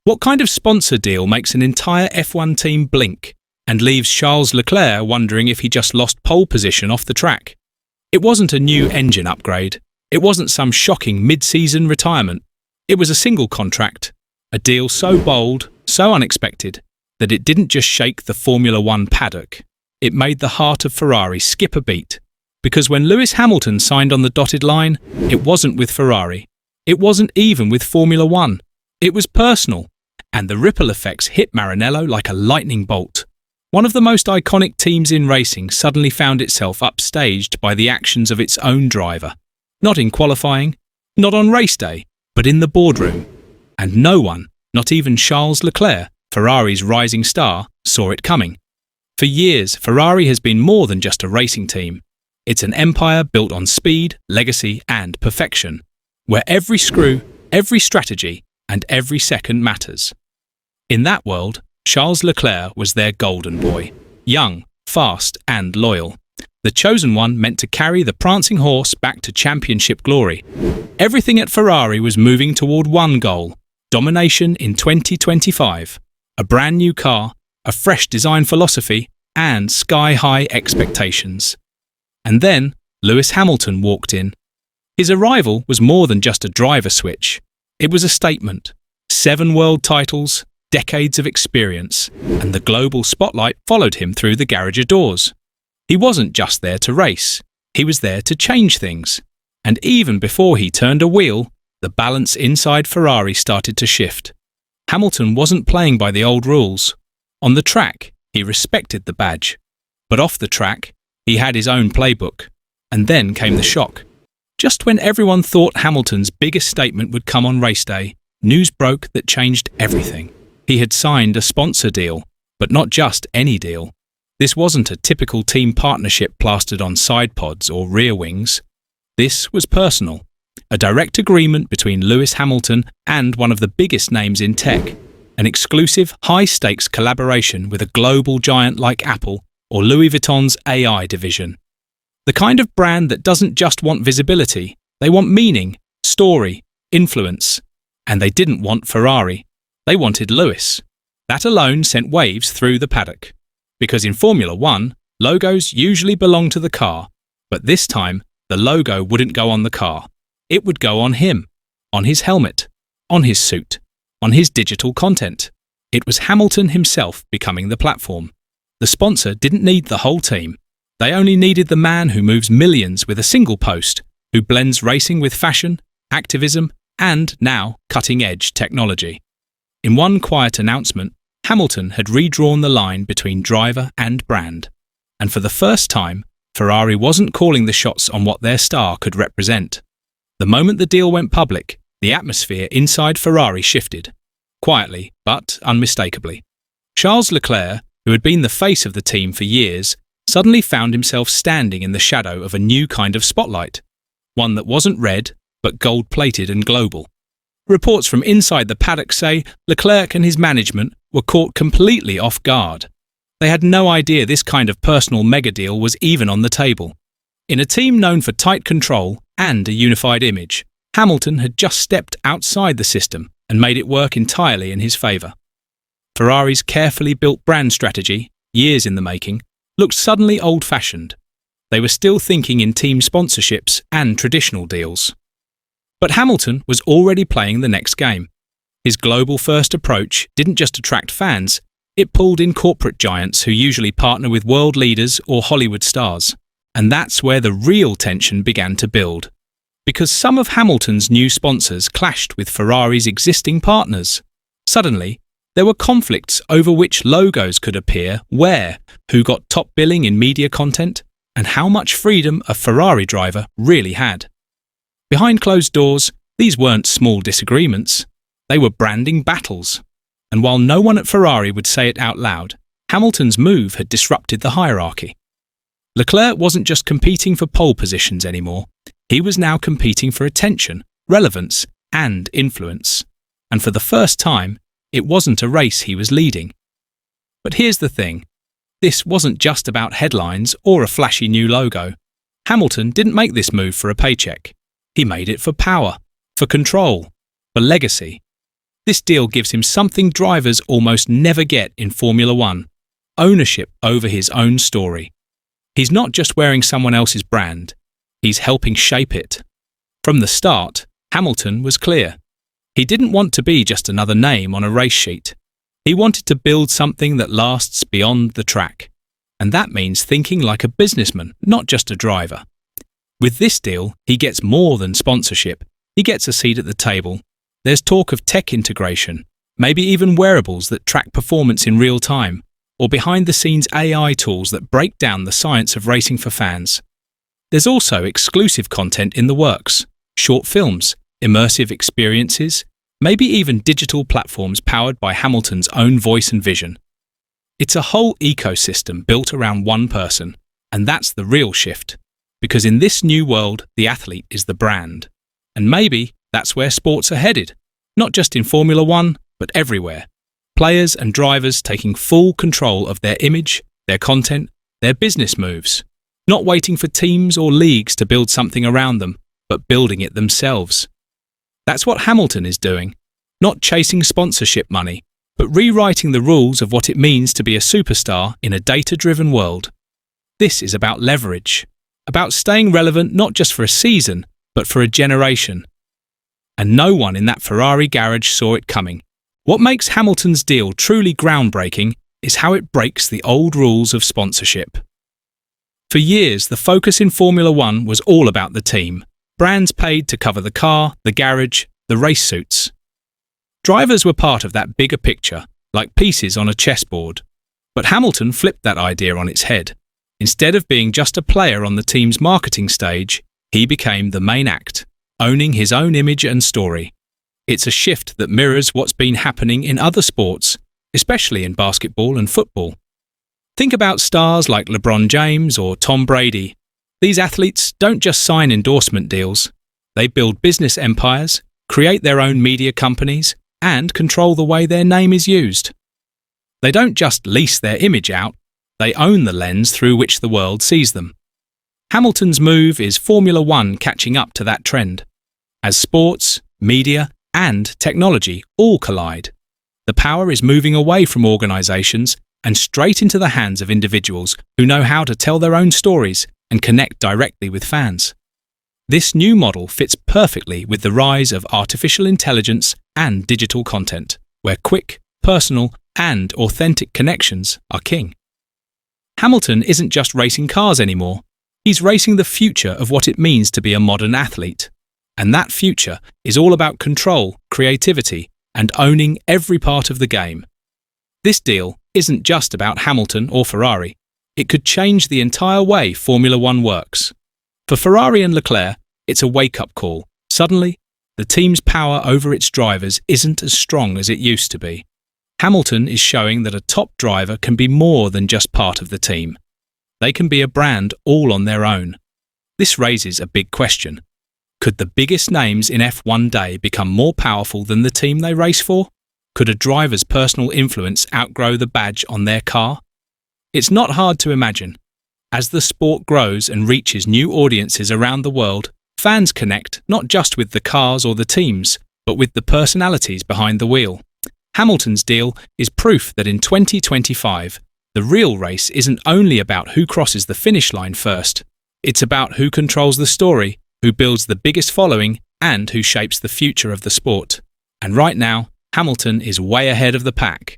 What kind of sponsor deal makes an entire F1 team blink and leaves Charles Leclerc wondering if he just lost pole position off the track? It wasn't a new engine upgrade. It wasn't some shocking mid-season retirement. It was a single contract, a deal so bold, so unexpected, that it didn't just shake the Formula One paddock. It made the heart of Ferrari skip a beat. Because when Lewis Hamilton signed on the dotted line, it wasn't with Ferrari. It wasn't even with Formula One. It was personal, and the ripple effects hit Maranello like a lightning bolt. One of the most iconic teams in racing suddenly found itself upstaged by the actions of its own driver. Not in qualifying, not on race day, but in the boardroom. And no one, not even Charles Leclerc, Ferrari's rising star, saw it coming. For years, Ferrari has been more than just a racing team. It's an empire built on speed, legacy, and perfection, where every screw, every strategy, and every second matters. In that world, Charles Leclerc was their golden boy, young, fast, and loyal. The chosen one meant to carry the prancing horse back to championship glory. Everything at Ferrari was moving toward one goal: domination in 2025. A brand new car, a fresh design philosophy, and sky-high expectations. And then, Lewis Hamilton walked in. His arrival was more than just a driver switch. It was a statement. 7 world titles, decades of experience, and the global spotlight followed him through the garage doors. He wasn't just there to race. He was there to change things. And even before he turned a wheel, the balance inside Ferrari started to shift. Hamilton wasn't playing by the old rules. On the track, he respected the badge. But off the track, he had his own playbook. And then came the shock. Just when everyone thought Hamilton's biggest statement would come on race day, news broke that changed everything. He had signed a sponsor deal, but not just any deal. This wasn't a typical team partnership plastered on side pods or rear wings. This was personal. A direct agreement between Lewis Hamilton and one of the biggest names in tech. An exclusive, high-stakes collaboration with a global giant like Apple or Louis Vuitton's AI division. The kind of brand that doesn't just want visibility, they want meaning, story, influence. And they didn't want Ferrari. They wanted Lewis. That alone sent waves through the paddock. Because in Formula One, logos usually belong to the car, but this time, the logo wouldn't go on the car. It would go on him, on his helmet, on his suit, on his digital content. It was Hamilton himself becoming the platform. The sponsor didn't need the whole team. They only needed the man who moves millions with a single post, who blends racing with fashion, activism, and now cutting-edge technology. In one quiet announcement, Hamilton had redrawn the line between driver and brand. And for the first time, Ferrari wasn't calling the shots on what their star could represent. The moment the deal went public, the atmosphere inside Ferrari shifted. Quietly, but unmistakably. Charles Leclerc, who had been the face of the team for years, suddenly found himself standing in the shadow of a new kind of spotlight. One that wasn't red, but gold-plated and global. Reports from inside the paddock say Leclerc and his management were caught completely off guard. They had no idea this kind of personal mega deal was even on the table. In a team known for tight control and a unified image, Hamilton had just stepped outside the system and made it work entirely in his favour. Ferrari's carefully built brand strategy, years in the making, looked suddenly old-fashioned. They were still thinking in team sponsorships and traditional deals. But Hamilton was already playing the next game. His global-first approach didn't just attract fans, it pulled in corporate giants who usually partner with world leaders or Hollywood stars. And that's where the real tension began to build. Because some of Hamilton's new sponsors clashed with Ferrari's existing partners. Suddenly, there were conflicts over which logos could appear, where, who got top billing in media content, and how much freedom a Ferrari driver really had. Behind closed doors, these weren't small disagreements. They were branding battles. And while no one at Ferrari would say it out loud, Hamilton's move had disrupted the hierarchy. Leclerc wasn't just competing for pole positions anymore. He was now competing for attention, relevance, and influence. And for the first time, it wasn't a race he was leading. But here's the thing. This wasn't just about headlines or a flashy new logo. Hamilton didn't make this move for a paycheck. He made it for power, for control, for legacy. This deal gives him something drivers almost never get in Formula One: ownership over his own story. He's not just wearing someone else's brand, he's helping shape it. From the start, Hamilton was clear. He didn't want to be just another name on a race sheet. He wanted to build something that lasts beyond the track. And that means thinking like a businessman, not just a driver. With this deal, he gets more than sponsorship. He gets a seat at the table. There's talk of tech integration, maybe even wearables that track performance in real time, or behind-the-scenes AI tools that break down the science of racing for fans. There's also exclusive content in the works: short films, immersive experiences, maybe even digital platforms powered by Hamilton's own voice and vision. It's a whole ecosystem built around one person, and that's the real shift. Because in this new world, the athlete is the brand. And maybe that's where sports are headed, not just in Formula One, but everywhere. Players and drivers taking full control of their image, their content, their business moves. Not waiting for teams or leagues to build something around them, but building it themselves. That's what Hamilton is doing, not chasing sponsorship money, but rewriting the rules of what it means to be a superstar in a data-driven world. This is about leverage, about staying relevant not just for a season, but for a generation. And no one in that Ferrari garage saw it coming. What makes Hamilton's deal truly groundbreaking is how it breaks the old rules of sponsorship. For years, the focus in Formula One was all about the team. Brands paid to cover the car, the garage, the race suits. Drivers were part of that bigger picture, like pieces on a chessboard. But Hamilton flipped that idea on its head. Instead of being just a player on the team's marketing stage, he became the main act, owning his own image and story. It's a shift that mirrors what's been happening in other sports, especially in basketball and football. Think about stars like LeBron James or Tom Brady. These athletes don't just sign endorsement deals. They build business empires, create their own media companies, and control the way their name is used. They don't just lease their image out, they own the lens through which the world sees them. Hamilton's move is Formula One catching up to that trend. As sports, media, and technology all collide, the power is moving away from organisations and straight into the hands of individuals who know how to tell their own stories and connect directly with fans. This new model fits perfectly with the rise of artificial intelligence and digital content, where quick, personal, and authentic connections are king. Hamilton isn't just racing cars anymore. He's racing the future of what it means to be a modern athlete. And that future is all about control, creativity, and owning every part of the game. This deal isn't just about Hamilton or Ferrari. It could change the entire way Formula One works. For Ferrari and Leclerc, it's a wake-up call. Suddenly, the team's power over its drivers isn't as strong as it used to be. Hamilton is showing that a top driver can be more than just part of the team. They can be a brand all on their own. This raises a big question. Could the biggest names in F1 day become more powerful than the team they race for? Could a driver's personal influence outgrow the badge on their car? It's not hard to imagine. As the sport grows and reaches new audiences around the world, fans connect not just with the cars or the teams, but with the personalities behind the wheel. Hamilton's deal is proof that in 2025, the real race isn't only about who crosses the finish line first. It's about who controls the story, who builds the biggest following, and who shapes the future of the sport. And right now, Hamilton is way ahead of the pack.